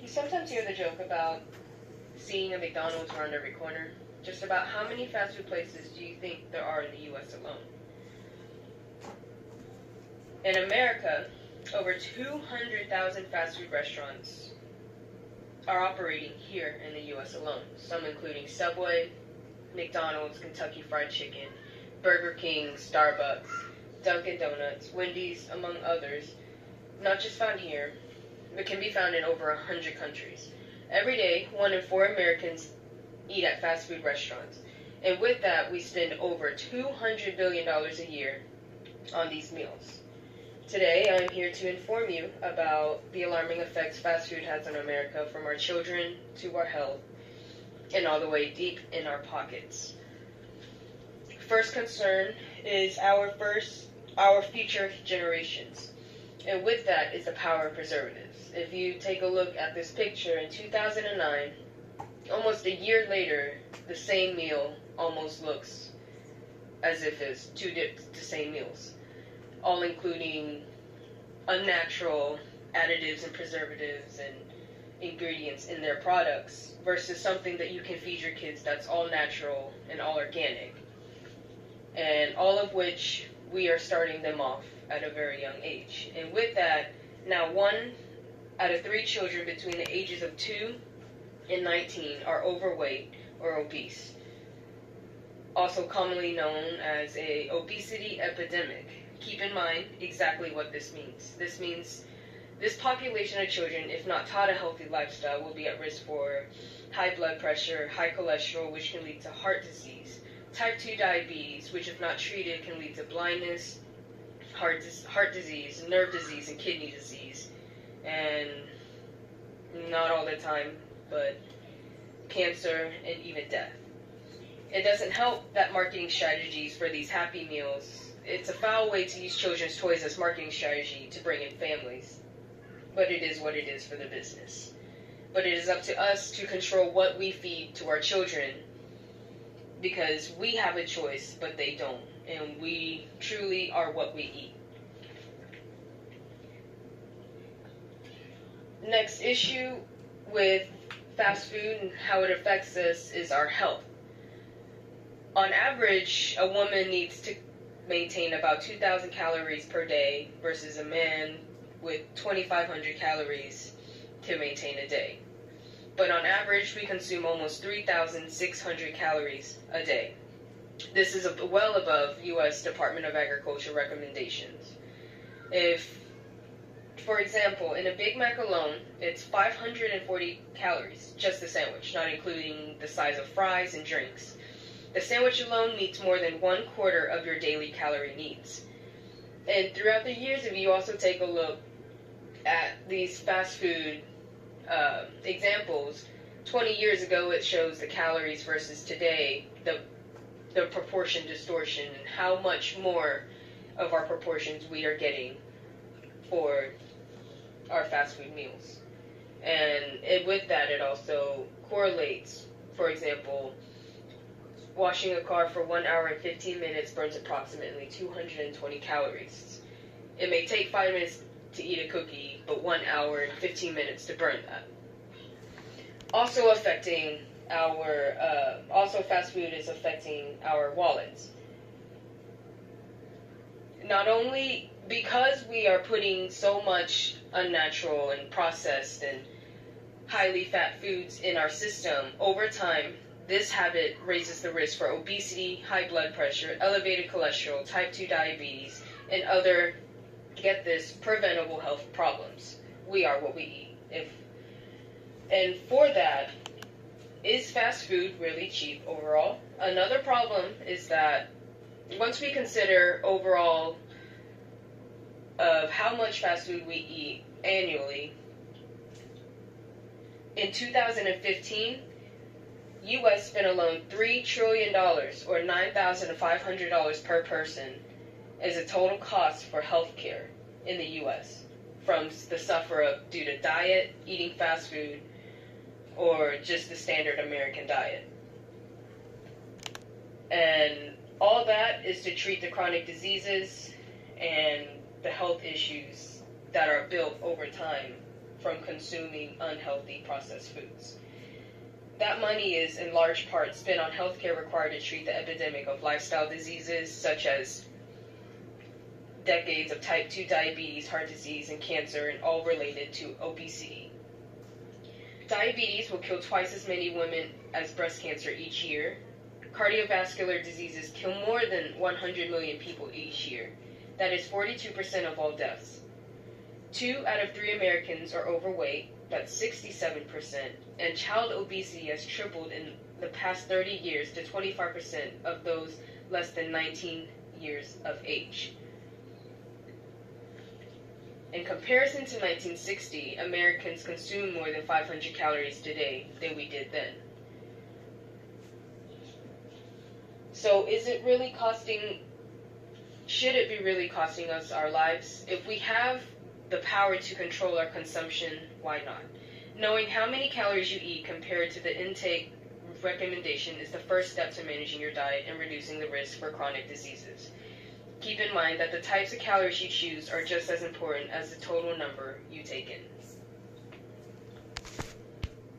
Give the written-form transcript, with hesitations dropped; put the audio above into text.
You sometimes hear the joke about seeing a McDonald's around every corner. Just about how many fast food places do you think there are in the U.S. alone? In America, over 200,000 fast food restaurants are operating here in the U.S. alone, some including Subway, McDonald's, Kentucky Fried Chicken, Burger King, Starbucks, Dunkin' Donuts, Wendy's, among others, not just found here, but can be found in over 100 countries. Every day, 1 in 4 Americans eat at fast food restaurants, and with that, we spend over $200 billion a year on these meals. Today, I am here to inform you about the alarming effects fast food has on America, from our children to our health, and all the way deep in our pockets. First concern is our future generations, and with that is the power of preservatives. If you take a look at this picture in 2009, almost a year later, the same meal almost looks as if it's two the same meals, all including unnatural additives and preservatives and ingredients in their products, versus something that you can feed your kids that's all natural and all organic, and all of which we are starting them off at a very young age. And with that, now 1 out of 3 children between the ages of 2 and 19 are overweight or obese, also commonly known as a obesity epidemic. Keep in mind exactly what this means. This means this population of children, if not taught a healthy lifestyle, will be at risk for high blood pressure, high cholesterol, which can lead to heart disease, type 2 diabetes, which if not treated can lead to blindness, heart disease, nerve disease, and kidney disease, and not all the time, but cancer and even death. It doesn't help that marketing strategies for these happy meals, it's a foul way to use children's toys as marketing strategy to bring in families. But it is what it is for the business. But it is up to us to control what we feed to our children, because we have a choice, but they don't. And we truly are what we eat. Next issue with fast food and how it affects us is our health. On average, a woman needs to maintain about 2,000 calories per day versus a man with 2,500 calories to maintain a day. But on average, we consume almost 3,600 calories a day. This is well above U.S. Department of Agriculture recommendations. If, for example, in a Big Mac alone, it's 540 calories, just the sandwich, not including the size of fries and drinks. The sandwich alone meets more than 1/4 of your daily calorie needs. And throughout the years, if you also take a look at these fast food examples, 20 years ago it shows the calories versus today, the proportion distortion, and how much more of our proportions we are getting for our fast food meals. And with that, it also correlates. For example, washing a car for 1 hour and 15 minutes burns approximately 220 calories. It may take 5 minutes to eat a cookie, but 1 hour and 15 minutes to burn that. Also affecting also fast food is affecting our wallets. Not only because we are putting so much unnatural and processed and highly fat foods in our system, over time, this habit raises the risk for obesity, high blood pressure, elevated cholesterol, type 2 diabetes, and other, get this, preventable health problems. We are what we eat. And for that, is fast food really cheap overall? Another problem is that once we consider overall of how much fast food we eat annually, in 2015, U.S. spent alone $3 trillion, or $9,500 per person, as a total cost for health care in the U.S. from the sufferer due to diet, eating fast food, or just the standard American diet. And all that is to treat the chronic diseases and the health issues that are built over time from consuming unhealthy processed foods. That money is in large part spent on healthcare required to treat the epidemic of lifestyle diseases such as decades of type 2 diabetes, heart disease, and cancer, and all related to obesity. Diabetes will kill twice as many women as breast cancer each year. Cardiovascular diseases kill more than 100 million people each year. That is 42% of all deaths. 2 out of 3 Americans are overweight, that's 67%, and child obesity has tripled in the past 30 years to 25% of those less than 19 years of age. In comparison to 1960, Americans consume more than 500 calories today than we did then. So should it be really costing us our lives? If we have the power to control our consumption, why not? Knowing how many calories you eat compared to the intake recommendation is the first step to managing your diet and reducing the risk for chronic diseases. Keep in mind that the types of calories you choose are just as important as the total number you take in.